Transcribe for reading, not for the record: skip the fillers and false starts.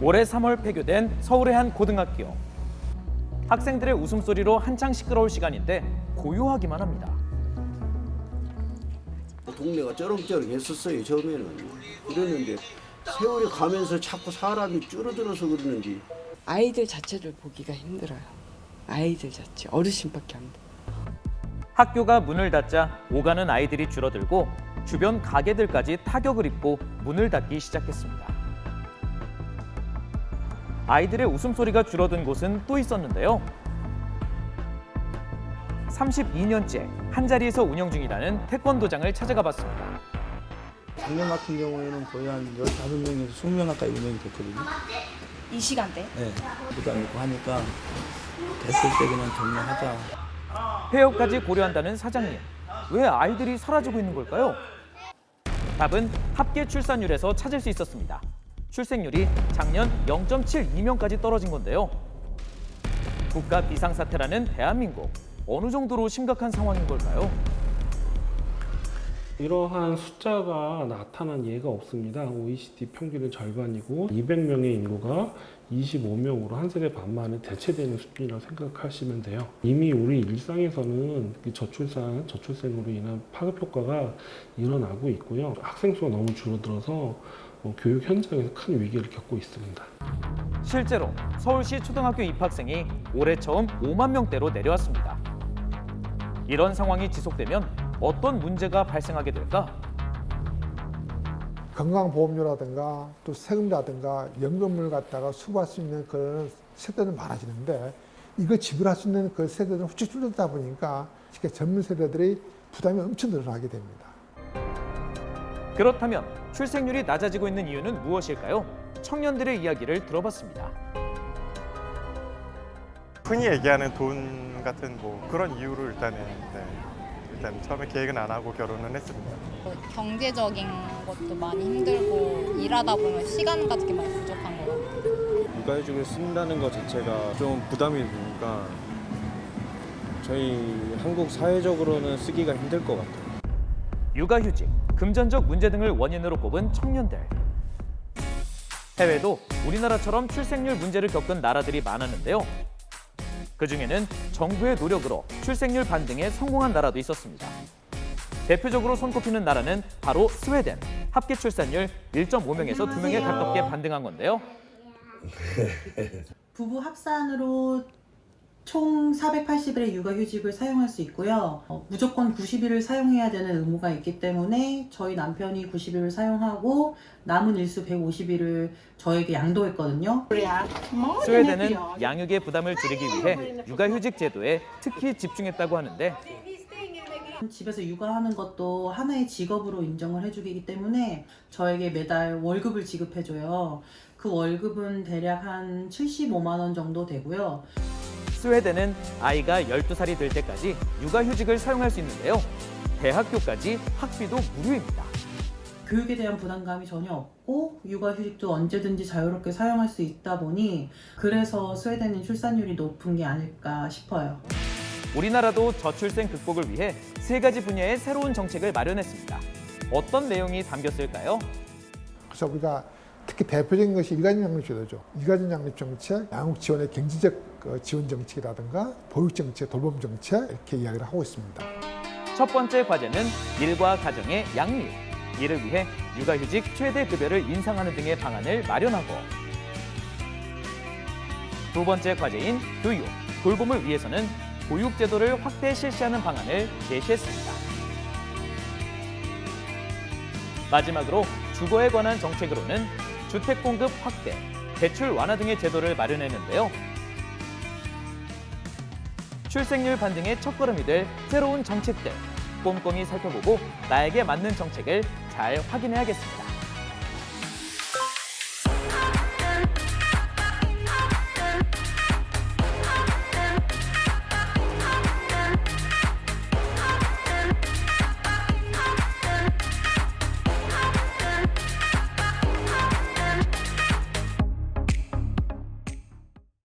올해 3월 폐교된 서울의 한 고등학교. 학생들의 웃음소리로 한창 시끄러울 시간인데 고요하기만 합니다. 동네가 쩌렁쩌렁했었어요. 처음에는. 그랬는데 세월이 가면서 자꾸 사람이 줄어들어서 그러는지. 아이들 자체를 보기가 힘들어요. 아이들 자체, 어르신밖에 안 보여요. 학교가 문을 닫자 오가는 아이들이 줄어들고 주변 가게들까지 타격을 입고 문을 닫기 시작했습니다. 아이들의 웃음소리가 줄어든 곳은 또 있었는데요. 32년째 한자리에서 운영 중이라는 태권도장을 찾아가 봤습니다. 작년 같은 경우에는 거의 한 15명에서 20명 가까이 운영이 됐거든요. 이 시간대? 네. 부담 있고 하니까 됐을 때 그냥 종료하자. 폐업까지 고려한다는 사장님. 왜 아이들이 사라지고 있는 걸까요? 답은 합계 출산율에서 찾을 수 있었습니다. 출생률이 작년 0.72명까지 떨어진 건데요. 국가 비상사태라는 대한민국. 어느 정도로 심각한 상황인 걸까요? 이러한 숫자가 나타난 예가 없습니다. OECD 평균의 절반이고 200명의 인구가 25명으로 한 세대 반 만에 대체되는 수준이라고 생각하시면 돼요. 이미 우리 일상에서는 저출생으로 인한 파급 효과가 일어나고 있고요. 학생 수가 너무 줄어들어서 교육 현장에서 큰 위기를 겪고 있습니다. 실제로 서울시 초등학교 입학생이 올해 처음 5만 명대로 내려왔습니다. 이런 상황이 지속되면 어떤 문제가 발생하게 될까? 건강보험료라든가 또 세금이라든가 연금을 갖다가 수부할 수 있는 그런 세대는 많아지는데 이거 지불할 수 있는 그 세대는 훌쩍 줄어들다 보니까 쉽게 젊은 세대들이 부담이 엄청 늘어나게 됩니다. 그렇다면 출생률이 낮아지고 있는 이유는 무엇일까요? 청년들의 이야기를 들어봤습니다. 흔히 얘기하는 돈 같은 그런 이유로 일단 처음에 계획은 안 하고 결혼은 했습니다. 경제적인 것도 많이 힘들고 일하다 보면 시간 같은 게 많이 부족한 것 같아요. 육아휴직을 쓴다는 것 자체가 좀 부담이 되니까 저희 한국 사회적으로는 쓰기가 힘들 것 같아요. 육아휴직, 금전적 문제 등을 원인으로 꼽은 청년들. 해외도 우리나라처럼 출생률 문제를 겪은 나라들이 많았는데요. 그중에는 정부의 노력으로 출생률 반등에 성공한 나라도 있었습니다. 대표적으로 손꼽히는 나라는 바로 스웨덴. 합계 출산율 1.5명에서 2명에 가깝게 반등한 건데요. 부부 합산으로 총 480일의 육아휴직을 사용할 수 있고요. 무조건 90일을 사용해야 되는 의무가 있기 때문에 저희 남편이 90일을 사용하고 남은 일수 150일을 저에게 양도했거든요. 스웨덴은 양육의 부담을 줄이기 위해 육아휴직 제도에 특히 집중했다고 하는데 집에서 육아하는 것도 하나의 직업으로 인정을 해주기 때문에 저에게 매달 월급을 지급해줘요. 그 월급은 대략 한 75만 원 정도 되고요. 스웨덴은 아이가 12살이 될 때까지 육아휴직을 사용할 수 있는데요. 대학교까지 학비도 무료입니다. 교육에 대한 부담감이 전혀 없고 육아휴직도 언제든지 자유롭게 사용할 수 있다 보니 그래서 스웨덴은 출산율이 높은 게 아닐까 싶어요. 우리나라도 저출생 극복을 위해 3가지 분야의 새로운 정책을 마련했습니다. 어떤 내용이 담겼을까요? 그래서 우리가 특히 대표적인 것이 일가족 양립 제도죠. 일가족 양립 정책, 양육 지원의 경제적 지원 정책이라든가 보육 정책, 돌봄 정책 이렇게 이야기를 하고 있습니다. 첫 번째 과제는 일과 가정의 양립. 이를 위해 육아휴직 최대 급여를 인상하는 등의 방안을 마련하고 두 번째 과제인 교육, 돌봄을 위해서는 보육제도를 확대 실시하는 방안을 제시했습니다. 마지막으로 주거에 관한 정책으로는 주택 공급 확대, 대출 완화 등의 제도를 마련했는데요. 출생률 반등의 첫걸음이 될 새로운 정책들 꼼꼼히 살펴보고 나에게 맞는 정책을 잘 확인해야겠습니다.